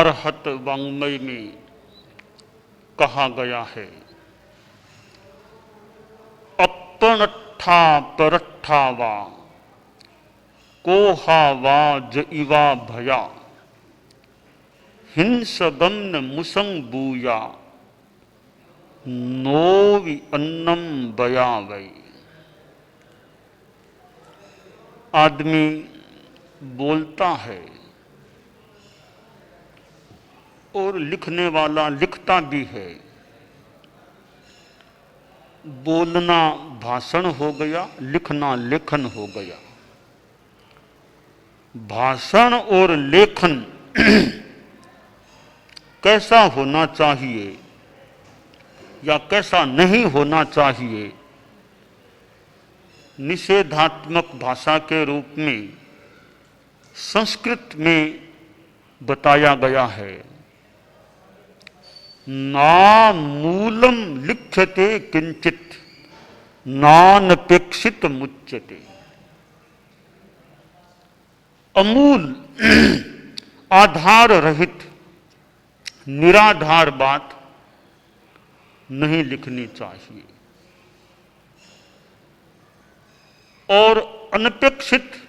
अरहत वाङ्मय में कहा गया है, अपनट्ठा परट्ठा वा कोहा वा जइवा भया हिंसगम्न मुसंग बूया नोवि अन्नम बया वै। आदमी बोलता है और लिखने वाला लिखता भी है। बोलना भाषण हो गया, लिखना लेखन हो गया। भाषण और लेखन कैसा होना चाहिए या कैसा नहीं होना चाहिए, निषेधात्मक भाषा के रूप में संस्कृत में बताया गया है। ना मूलम लिख्यते किंचित नानपेक्षित मुच्यते। अमूल आधार रहित निराधार बात नहीं लिखनी चाहिए और अनपेक्षित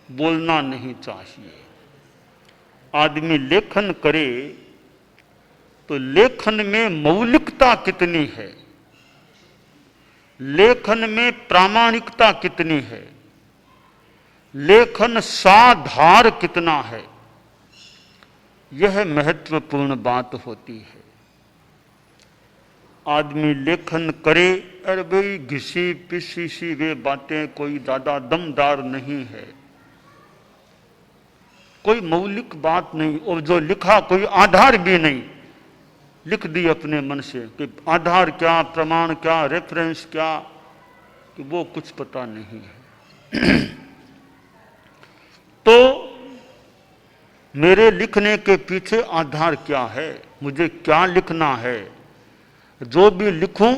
बोलना नहीं चाहिए। आदमी लेखन करे तो लेखन में मौलिकता कितनी है, लेखन में प्रामाणिकता कितनी है, लेखन साधार कितना है, यह महत्वपूर्ण बात होती है। आदमी लेखन करे, अरे भाई घिसी पिसी सी वे बातें कोई ज्यादा दमदार नहीं है, कोई मौलिक बात नहीं, और जो लिखा कोई आधार भी नहीं, लिख दी अपने मन से कि आधार क्या, प्रमाण क्या, रेफरेंस क्या, कि वो कुछ पता नहीं है। तो मेरे लिखने के पीछे आधार क्या है, मुझे क्या लिखना है, जो भी लिखूं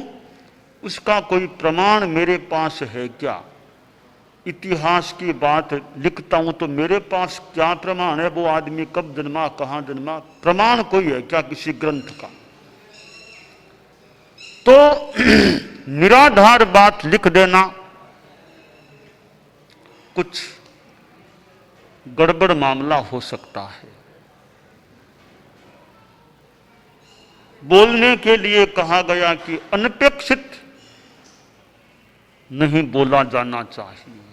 उसका कोई प्रमाण मेरे पास है क्या। इतिहास की बात लिखता हूं तो मेरे पास क्या प्रमाण है, वो आदमी कब जन्मा, कहां जन्मा, प्रमाण कोई है क्या किसी ग्रंथ का। तो निराधार बात लिख देना कुछ गड़बड़ मामला हो सकता है। बोलने के लिए कहा गया कि अनपेक्षित नहीं बोला जाना चाहिए।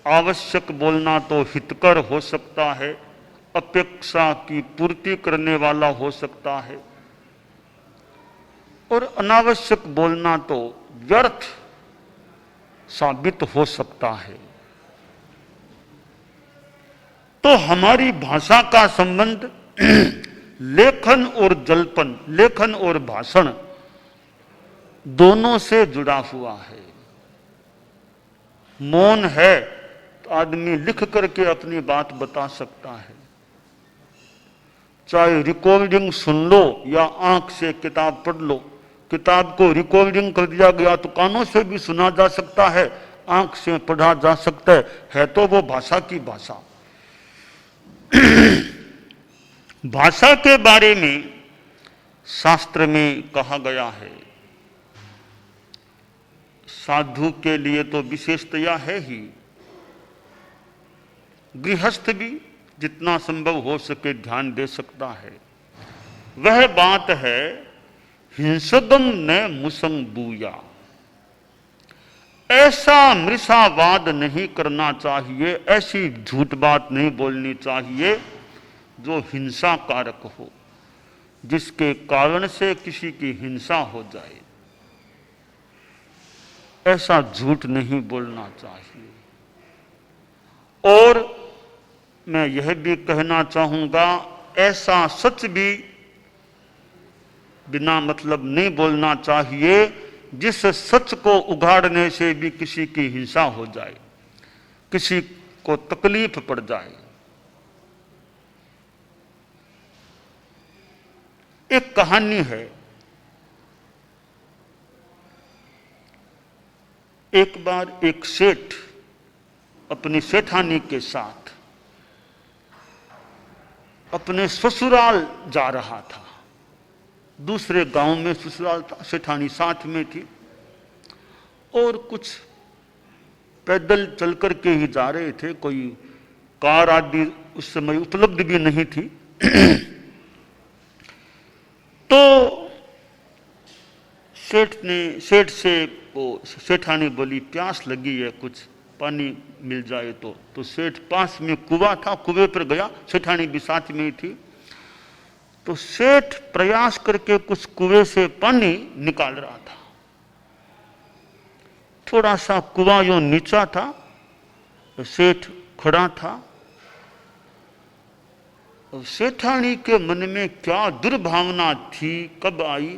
आवश्यक बोलना तो हितकर हो सकता है, अपेक्षा की पूर्ति करने वाला हो सकता है, और अनावश्यक बोलना तो व्यर्थ साबित हो सकता है। तो हमारी भाषा का संबंध लेखन और जल्पन, लेखन और भाषण दोनों से जुड़ा हुआ है। मौन है तो आदमी लिख करके अपनी बात बता सकता है, चाहे रिकॉर्डिंग सुन लो या आंख से किताब पढ़ लो। किताब को रिकॉर्डिंग कर दिया गया तो कानों से भी सुना जा सकता है, आंख से पढ़ा जा सकता है तो वो भाषा की भाषा। भाषा के बारे में शास्त्र में कहा गया है, साधु के लिए तो विशेषतया है ही, गृहस्थ भी जितना संभव हो सके ध्यान दे सकता है। वह बात है हिंसदम न मुसंग बूया। ऐसा मृषावाद नहीं करना चाहिए, ऐसी झूठ बात नहीं बोलनी चाहिए जो हिंसा कारक हो, जिसके कारण से किसी की हिंसा हो जाए। ऐसा झूठ नहीं बोलना चाहिए। और मैं यह भी कहना चाहूंगा, ऐसा सच भी बिना मतलब नहीं बोलना चाहिए जिस सच को उघाड़ने से भी किसी की हिंसा हो जाए, किसी को तकलीफ पड़ जाए। एक कहानी है, एक बार एक सेठ अपनी सेठानी के साथ अपने ससुराल जा रहा था। दूसरे गांव में ससुराल था, सेठानी साथ में थी और कुछ पैदल चल करके ही जा रहे थे। कोई कार आदि उस समय उपलब्ध भी नहीं थी। तो सेठ से वो सेठानी बोली प्यास लगी है, कुछ पानी मिल जाए तो सेठ पास में कुआं था, कुएं पर गया, सेठानी भी साथ में ही थी। तो सेठ प्रयास करके कुछ कुएं से पानी निकाल रहा था। थोड़ा सा कुआं यो नीचा था, सेठ खड़ा था। सेठानी के मन में क्या दुर्भावना थी, कब आई,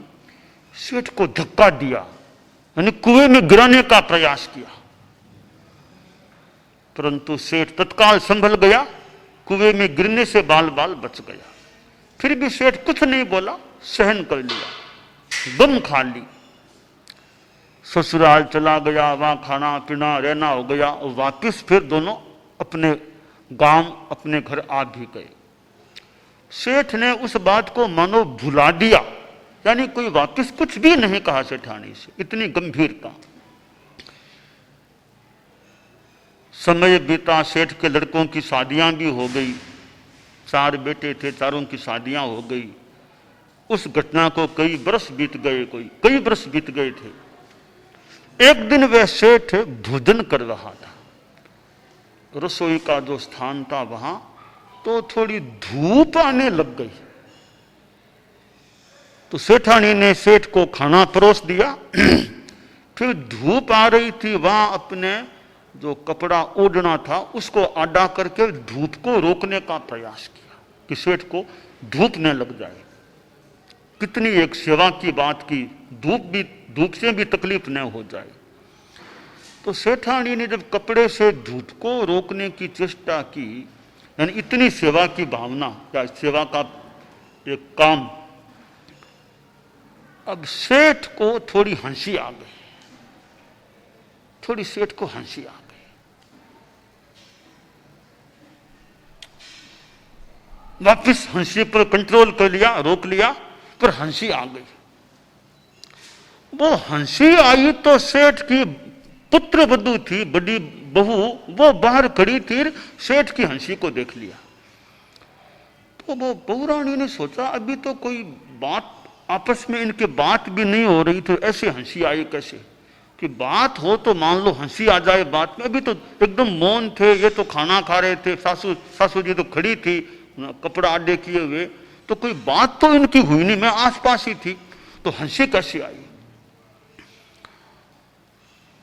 सेठ को धक्का दिया, यानी कुएं में गिराने का प्रयास किया। परंतु सेठ तत्काल संभल गया, कुएं में गिरने से बाल बाल बच गया। फिर भी सेठ कुछ नहीं बोला, सहन कर लिया, दम खा ली। ससुराल चला गया, वहां खाना पीना रहना हो गया और वापिस फिर दोनों अपने गांव अपने घर आ भी गए। सेठ ने उस बात को मानो भुला दिया, यानी कोई वापिस कुछ भी नहीं कहा सेठानी से, इतनी गंभीरता। समय बीता, सेठ के लड़कों की शादियां भी हो गई, 4 बेटे थे, चारों की शादियां हो गई। उस घटना को कई बरस बीत गए, कई बरस बीत गए थे। एक दिन वह सेठ भोजन कर रहा था, रसोई का जो स्थान था वहां, तो थोड़ी धूप आने लग गई। तो सेठानी ने सेठ को खाना परोस दिया। फिर धूप आ रही थी, वहां अपने जो कपड़ा ओढ़ना था उसको आड़ा करके धूप को रोकने का प्रयास किया कि सेठ को धूप न लग जाए। कितनी एक सेवा की बात की, धूप से भी तकलीफ न हो जाए। तो सेठानी ने जब कपड़े से धूप को रोकने की चेष्टा की, यानी इतनी सेवा की भावना या सेवा का एक काम, अब सेठ को थोड़ी हंसी आ गई, थोड़ी सेठ को हंसी आ गई। वापिस हंसी पर कंट्रोल कर लिया, रोक लिया, पर हंसी आ गई। वो हंसी आई तो सेठ की पुत्र वधू थी, बड़ी बहू, वो बाहर खड़ी थी, सेठ की हंसी को देख लिया। तो वो बहू रानी ने सोचा अभी तो कोई बात आपस में इनके बात भी नहीं हो रही, तो ऐसे हंसी आई कैसे? कि बात हो तो मान लो हंसी आ जाए बात में, अभी तो एकदम मौन थे, ये तो खाना खा रहे थे, सासू जी तो खड़ी थी कपड़ा आडे किए हुए, तो कोई बात तो इनकी हुई नहीं, मैं आसपास ही थी, तो हंसी कैसे आई?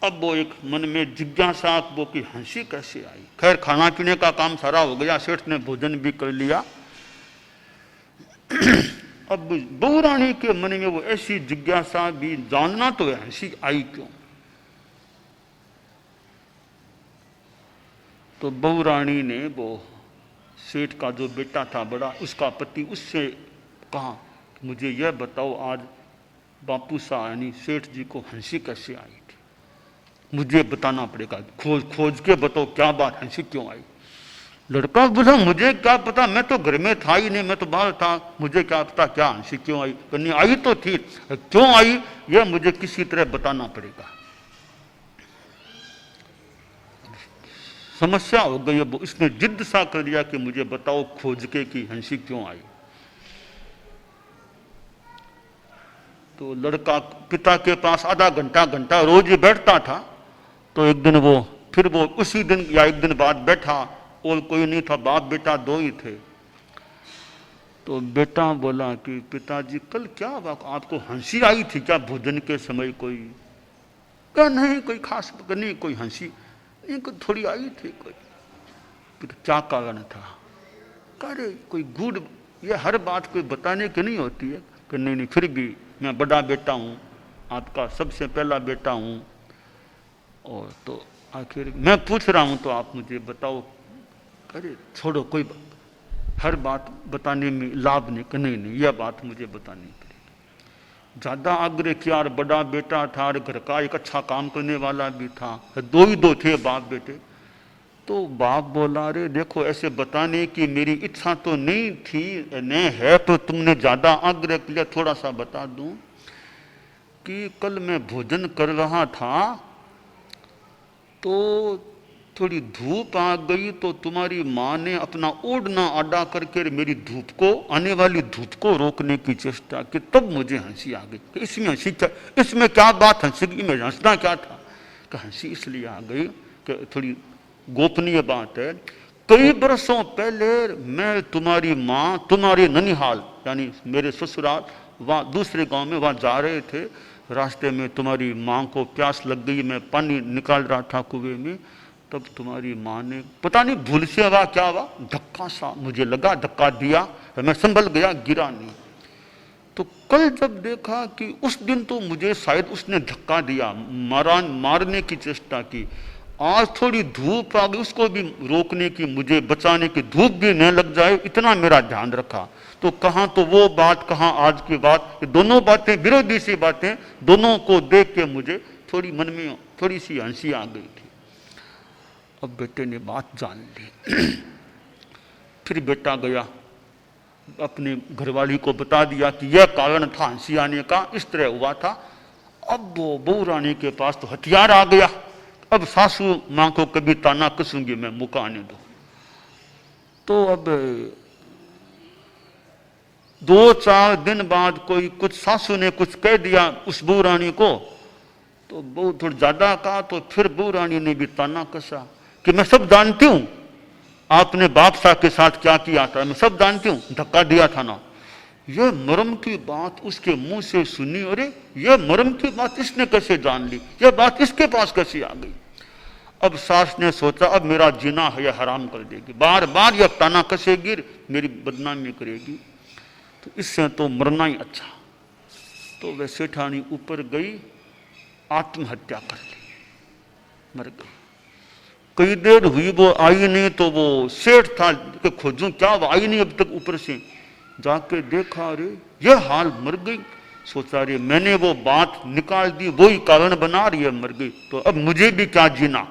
अब वो एक मन में जिज्ञासा, वो की हंसी कैसे आई? खैर खाना पीने का काम सारा हो गया, सेठ ने भोजन भी कर लिया। अब बहू रानी के मन में वो ऐसी जिज्ञासा भी, जानना तो है हंसी आई क्यों। तो बहू रानी ने वो सेठ का जो बेटा था बड़ा, उसका पति, उससे कहा मुझे यह बताओ आज बापू सा यानी सेठ जी को हंसी कैसे आई थी, मुझे बताना पड़ेगा, खोज खोज के बताओ क्या बात, हंसी क्यों आई। लड़का बोला मुझे क्या पता, मैं तो घर में था ही नहीं, मैं तो बाहर था, मुझे क्या पता क्या हंसी क्यों आई। नहीं आई तो थी, क्यों आई यह मुझे किसी तरह बताना पड़ेगा। समस्या हो गई, इसने जिद सा कर दिया कि मुझे बताओ खोज के कि हंसी क्यों आई। तो लड़का पिता के पास आधा घंटा रोज ही बैठता था। तो एक दिन वो उसी दिन या एक दिन बाद बैठा, और कोई नहीं था, बाप बेटा 2 ही थे। तो बेटा बोला कि पिताजी कल क्या हुआ, आपको हंसी आई थी क्या भोजन के समय? कोई क्या? नहीं कोई खास नहीं, कोई हंसी नहीं, थोड़ी आई थी। कोई क्या कारण था? अरे कोई गुड, ये हर बात कोई बताने की नहीं होती है कि नहीं फिर भी मैं बड़ा बेटा हूँ, आपका सबसे पहला बेटा हूँ, और तो आखिर मैं पूछ रहा हूँ तो आप मुझे बताओ। अरे छोड़ो, कोई हर बात बताने में लाभ नहीं, यह बात मुझे बतानी पड़ेगी। ज़्यादा आग्रह किया, और बड़ा बेटा था और घर का एक अच्छा काम करने वाला भी था, 2 ही थे बाप बेटे। तो बाप बोला, अरे देखो ऐसे बताने की मेरी इच्छा तो नहीं थी, नहीं है तो तुमने ज्यादा आग्रह किया, थोड़ा सा बता दूं कि कल मैं भोजन कर रहा था तो थोड़ी धूप आ गई, तो तुम्हारी माँ ने अपना ओढ़ना आड़ा करके मेरी धूप को, आने वाली धूप को रोकने की चेष्टा की, तब मुझे हंसी आ गई कि इसमें हंसी क्या, इसमें क्या बात हंसी की, मैं हंसना क्या था, कि हंसी इसलिए आ गई कि थोड़ी गोपनीय बात है। कई बरसों पहले मैं तुम्हारी माँ तुम्हारे ननिहाल यानी मेरे ससुराल वहाँ दूसरे गांव में वहाँ जा रहे थे, रास्ते में तुम्हारी माँ को प्यास लग गई, मैं पानी निकाल रहा था कुएं में, तब तुम्हारी माँ ने पता नहीं भूल से हुआ क्या हुआ, धक्का सा मुझे लगा, धक्का दिया, मैं संभल गया, गिरा नहीं। तो कल जब देखा कि उस दिन तो मुझे शायद उसने धक्का दिया, मारने की चेष्टा की, आज थोड़ी धूप आ गई, उसको भी रोकने की, मुझे बचाने की, धूप भी न लग जाए, इतना मेरा ध्यान रखा। तो कहाँ तो वो बात, कहाँ आज की बात, ये दोनों बातें विरोधी सी बातें, दोनों को देख के मुझे थोड़ी मन में थोड़ी सी हंसी आ गई थी। अब बेटे ने बात जान ली। फिर बेटा गया अपने घरवाली को बता दिया कि यह कारण था हंसी आने का, इस तरह हुआ था। अब वो बहू रानी के पास तो हथियार आ गया, अब सासू माँ को कभी ताना कसूंगी मैं, मुका आने दो। तो अब 2-4 दिन बाद कोई कुछ सासू ने कुछ कह दिया उस बहू रानी को, तो बहू थोड़ा ज्यादा कहा, तो फिर बहू रानी ने भी ताना कसा कि मैं सब जानती हूं, आपने बाप साहब के साथ क्या किया था, मैं सब जानती हूं, धक्का दिया था ना। यह मर्म की बात उसके मुंह से सुनी, अरे यह मर्म की बात इसने कैसे जान ली, यह बात इसके पास कैसे आ गई। अब सास ने सोचा अब मेरा जीना है यह हराम कर देगी, बार बार यह ताना कसेगी, मेरी बदनामी करेगी, तो इससे तो मरना ही अच्छा। तो वह सेठानी ऊपर गई, आत्महत्या कर ली, मर गई। कई देर हुई वो आई नहीं, तो वो सेठ था कि खोजूं क्या, वो आई नहीं अब तक। ऊपर से जाके देखा, अरे यह हाल, मर गई। सोचा रे मैंने वो बात निकाल दी, वही कारण बना रही है, मर गई, तो अब मुझे भी क्या जीना।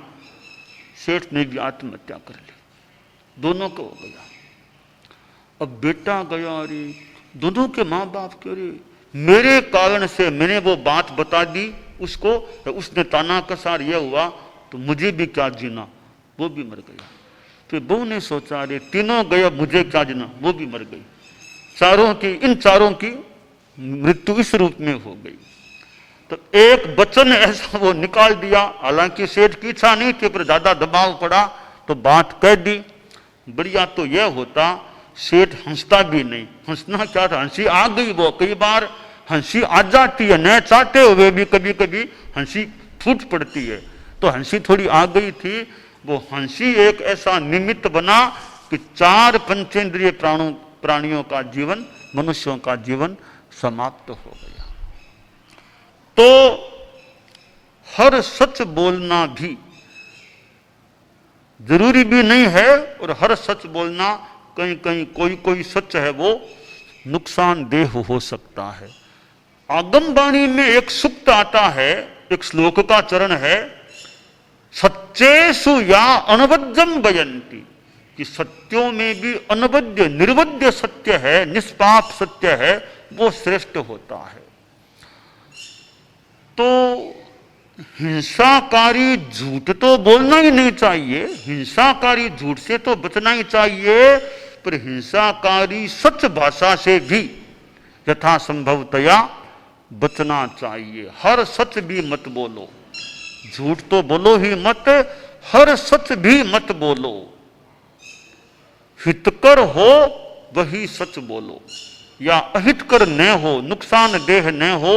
सेठ ने भी आत्महत्या कर ली, दोनों को हो गया। अब बेटा गया, अरे दोनों के माँ बाप के, अरे मेरे कारण से मैंने वो बात बता दी उसको, उसने ताना कसा, यह हुआ, तो मुझे भी क्या जीना, वो भी मर गया। फिर बहू ने सोचा, अरे तीनों गए, मुझे क्या जीना, वो भी मर गई। चारों की, इन चारों की मृत्यु इस रूप में हो गई। तो एक वचन ऐसा वो निकाल दिया, हालांकि सेठ की इच्छा नहीं थी, पर ज्यादा दबाव पड़ा तो बात कह दी। बढ़िया तो यह होता सेठ हंसता भी नहीं, हंसना क्या था, हंसी आ गई। वो कई बार हंसी आ जाती है, न चाहते हुए भी कभी कभी हंसी फूट पड़ती है, तो हंसी थोड़ी आ गई थी। वो हंसी एक ऐसा निमित्त बना कि 4 पंचेंद्रिय प्राणियों का जीवन, मनुष्यों का जीवन समाप्त हो गया। तो हर सच बोलना भी जरूरी भी नहीं है, और हर सच बोलना कहीं कहीं कोई सच है वो नुकसानदेह हो सकता है। आगमवाणी में एक सूक्त आता है, एक श्लोक का चरण है, सत्येषु या अनवद्यम वयंती, कि सत्यों में भी अनवद्य निर्वद्य सत्य है, निष्पाप सत्य है, वो श्रेष्ठ होता है। तो हिंसाकारी झूठ तो बोलना ही नहीं चाहिए, हिंसाकारी झूठ से तो बचना ही चाहिए, पर हिंसाकारी सच भाषा से भी यथासंभवतया बचना चाहिए। हर सच भी मत बोलो, झूठ तो बोलो ही मत, हर सच भी मत बोलो। हितकर हो वही सच बोलो, या अहितकर न हो, नुकसानदेह न हो,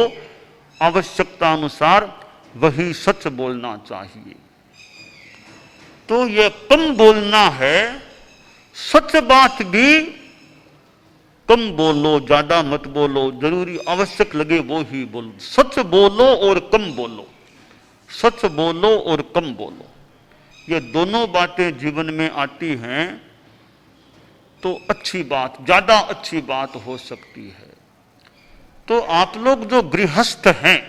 आवश्यकता अनुसार वही सच बोलना चाहिए। तो यह कम बोलना है, सच बात भी कम बोलो, ज्यादा मत बोलो, जरूरी आवश्यक लगे वो ही बोलो। सच बोलो और कम बोलो, सच बोलो और कम बोलो, ये दोनों बातें जीवन में आती हैं तो अच्छी बात, ज्यादा अच्छी बात हो सकती है। तो आप लोग जो गृहस्थ हैं,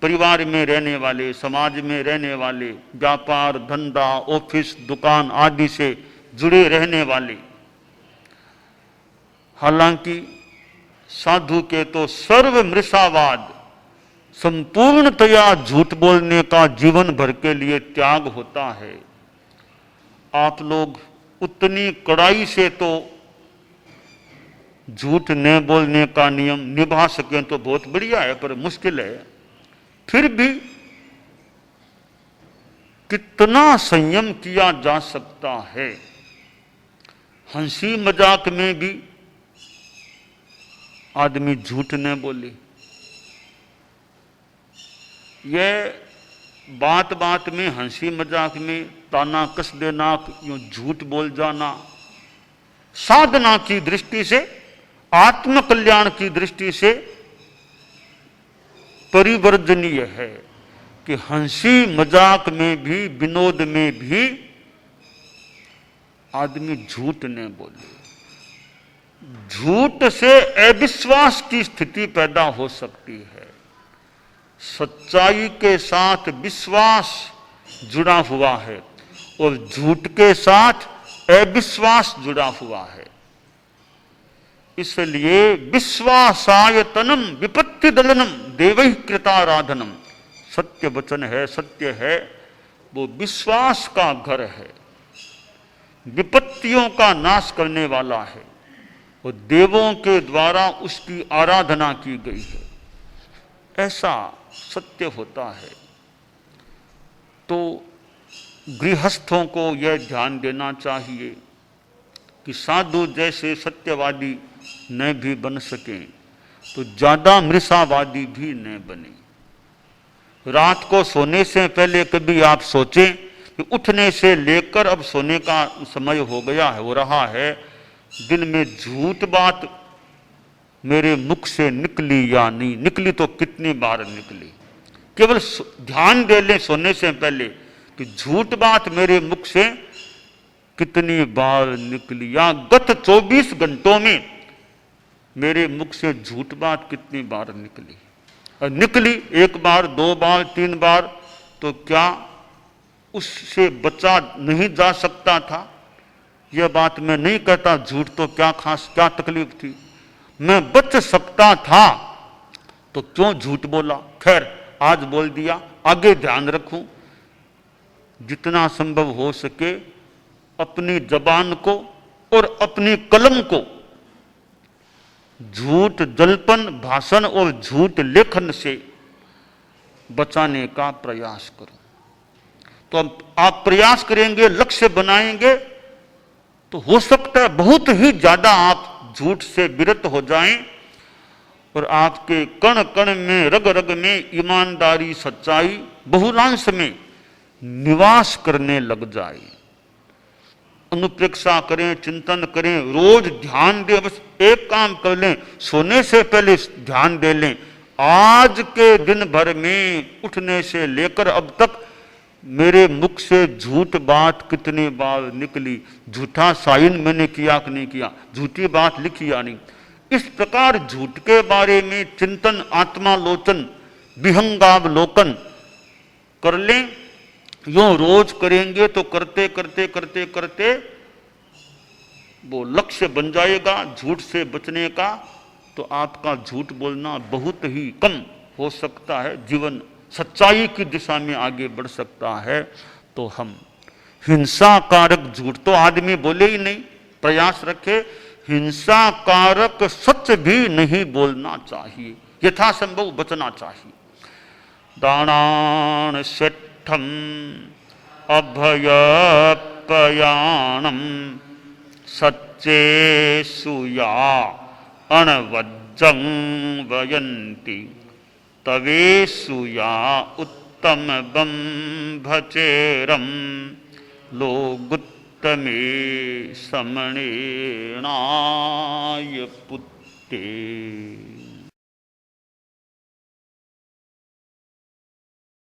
परिवार में रहने वाले, समाज में रहने वाले, व्यापार धंधा ऑफिस दुकान आदि से जुड़े रहने वाले। हालांकि साधु के तो सर्व मृषावाद, संपूर्णतया झूठ बोलने का जीवन भर के लिए त्याग होता है। आप लोग उतनी कड़ाई से तो झूठ न बोलने का नियम निभा सकें तो बहुत बढ़िया है, पर मुश्किल है। फिर भी कितना संयम किया जा सकता है। हंसी मजाक में भी आदमी झूठ न बोले। यह बात बात में, हंसी मजाक में ताना कस देना, यूं झूठ बोल जाना साधना की दृष्टि से, आत्म कल्याण की दृष्टि से परिवर्जनीय है कि हंसी मजाक में भी, विनोद में भी आदमी झूठ न बोले। झूठ से अविश्वास की स्थिति पैदा हो सकती है। सच्चाई के साथ विश्वास जुड़ा हुआ है और झूठ के साथ अविश्वास जुड़ा हुआ है। इसलिए विश्वासायतनम विपत्ति दलनम देवैः कृताराधनम, सत्य वचन है, सत्य है, वो विश्वास का घर है, विपत्तियों का नाश करने वाला है और देवों के द्वारा उसकी आराधना की गई है। ऐसा सत्य होता है। तो गृहस्थों को यह ध्यान देना चाहिए कि साधु जैसे सत्यवादी न भी बन सकें तो ज्यादा मृषावादी भी न बने। रात को सोने से पहले कभी आप सोचें कि उठने से लेकर अब सोने का समय हो गया है, हो रहा है, दिन में झूठ बात मेरे मुख से निकली या नहीं निकली, तो कितनी बार निकली। केवल ध्यान दे लें सोने से पहले कि झूठ बात मेरे मुख से कितनी बार निकली, या गत 24 घंटों में मेरे मुख से झूठ बात कितनी बार निकली। और निकली 1 बार 2 बार 3 बार, तो क्या उससे बचा नहीं जा सकता था? यह बात मैं नहीं कहता झूठ तो क्या खास क्या तकलीफ थी, मैं बच सकता था तो क्यों झूठ बोला। खैर आज बोल दिया, आगे ध्यान रखूं, जितना संभव हो सके अपनी जबान को और अपनी कलम को झूठ जल्पन भाषण और झूठ लेखन से बचाने का प्रयास करो। तो आप प्रयास करेंगे, लक्ष्य बनाएंगे, तो हो सकता है बहुत ही ज्यादा आप झूठ से विरत हो जाएं और आपके कण कण में, रग रग में ईमानदारी सच्चाई बहुलांश में निवास करने लग जाए। अनुप्रेक्षा करें, चिंतन करें, रोज ध्यान दें। बस एक काम कर लें, सोने से पहले ध्यान दे लें, आज के दिन भर में उठने से लेकर अब तक मेरे मुख से झूठ बात कितनी बार निकली, झूठा साइन मैंने किया कि नहीं किया, झूठी बात लिखी या नहीं। इस प्रकार झूठ के बारे में चिंतन, आत्मालोचन, विहंगावलोकन कर लें। यूं रोज करेंगे तो करते करते करते करते वो लक्ष्य बन जाएगा झूठ से बचने का। तो आपका झूठ बोलना बहुत ही कम हो सकता है, जीवन सच्चाई की दिशा में आगे बढ़ सकता है। तो हम हिंसा कारक झूठ तो आदमी बोले ही नहीं, प्रयास रखे हिंसा कारक सच भी नहीं बोलना चाहिए, यथासंभव बचना चाहिए। दानान सेठम अभयपयाणम सच्चे सुया अणवज्जं वयन्ति तवेषु या उत्तम बंभचेरम लोगुत्तमे समणेनाय पुत्ते।